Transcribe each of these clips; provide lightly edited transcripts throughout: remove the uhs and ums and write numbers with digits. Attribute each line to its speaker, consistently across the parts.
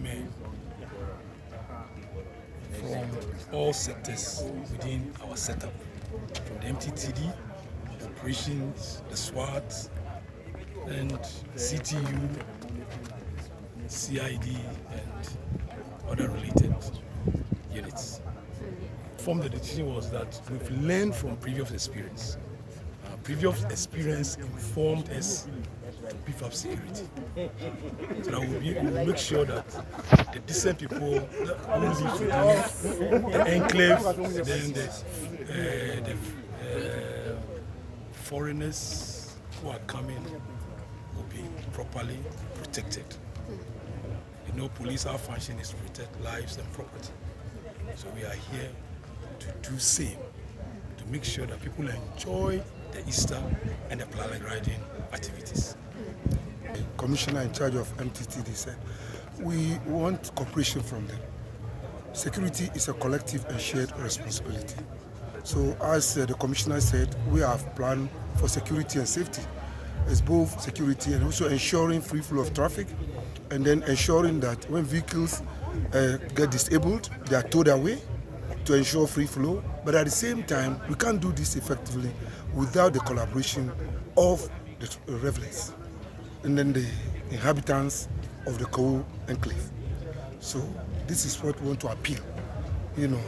Speaker 1: men from all sectors within our setup, from the MTTD, operations, the SWAT, and CTU, CID, and other related units. From the decision was that we've learned from previous experience. Previous experience informed us to beef up security. So that we'll make sure that the decent people who live within the enclave, then the foreigners who are coming will be properly protected. You know, police, our function is to protect lives and property. So we are here to do same, to make sure that people enjoy the Easter and the paragliding activities.
Speaker 2: The commissioner in charge of MTTD said, we want cooperation from them. Security is a collective and shared responsibility. So as the commissioner said, we have planned for security and safety. It's both security and also ensuring free flow of traffic, and then ensuring that when vehicles get disabled, they are towed away to ensure free flow. But at the same time, we can't do this effectively without the collaboration of the revelers and then the inhabitants of the Kwahu enclave. So this is what we want to appeal. You know,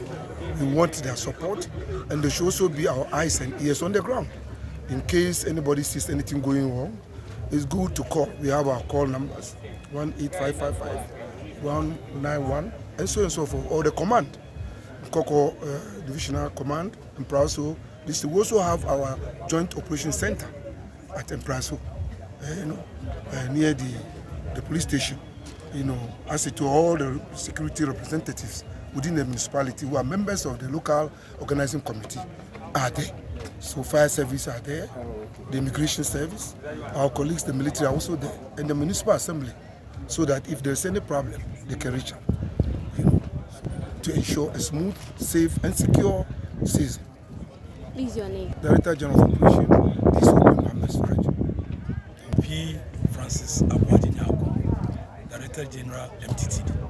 Speaker 2: we want their support, and they should also be our eyes and ears on the ground. In case anybody sees anything going wrong, it's good to call. We have our call numbers, 18555, 191, and so forth, or the command, Koko Divisional Command, in Praso. We also have our Joint Operation Center at Praso, near the police station. You know, as to all the security representatives within the municipality who are members of the local organizing committee are there. So fire service are there, the immigration service, our colleagues, the military are also there, and the municipal assembly, so that if there's any problem, they can reach out, you know, to ensure a smooth, safe, and secure season.
Speaker 3: Please, your name.
Speaker 2: Director General of Operation, this Open Mohammed Faraj.
Speaker 1: P. Francis Abuadinako, Director General MTTD.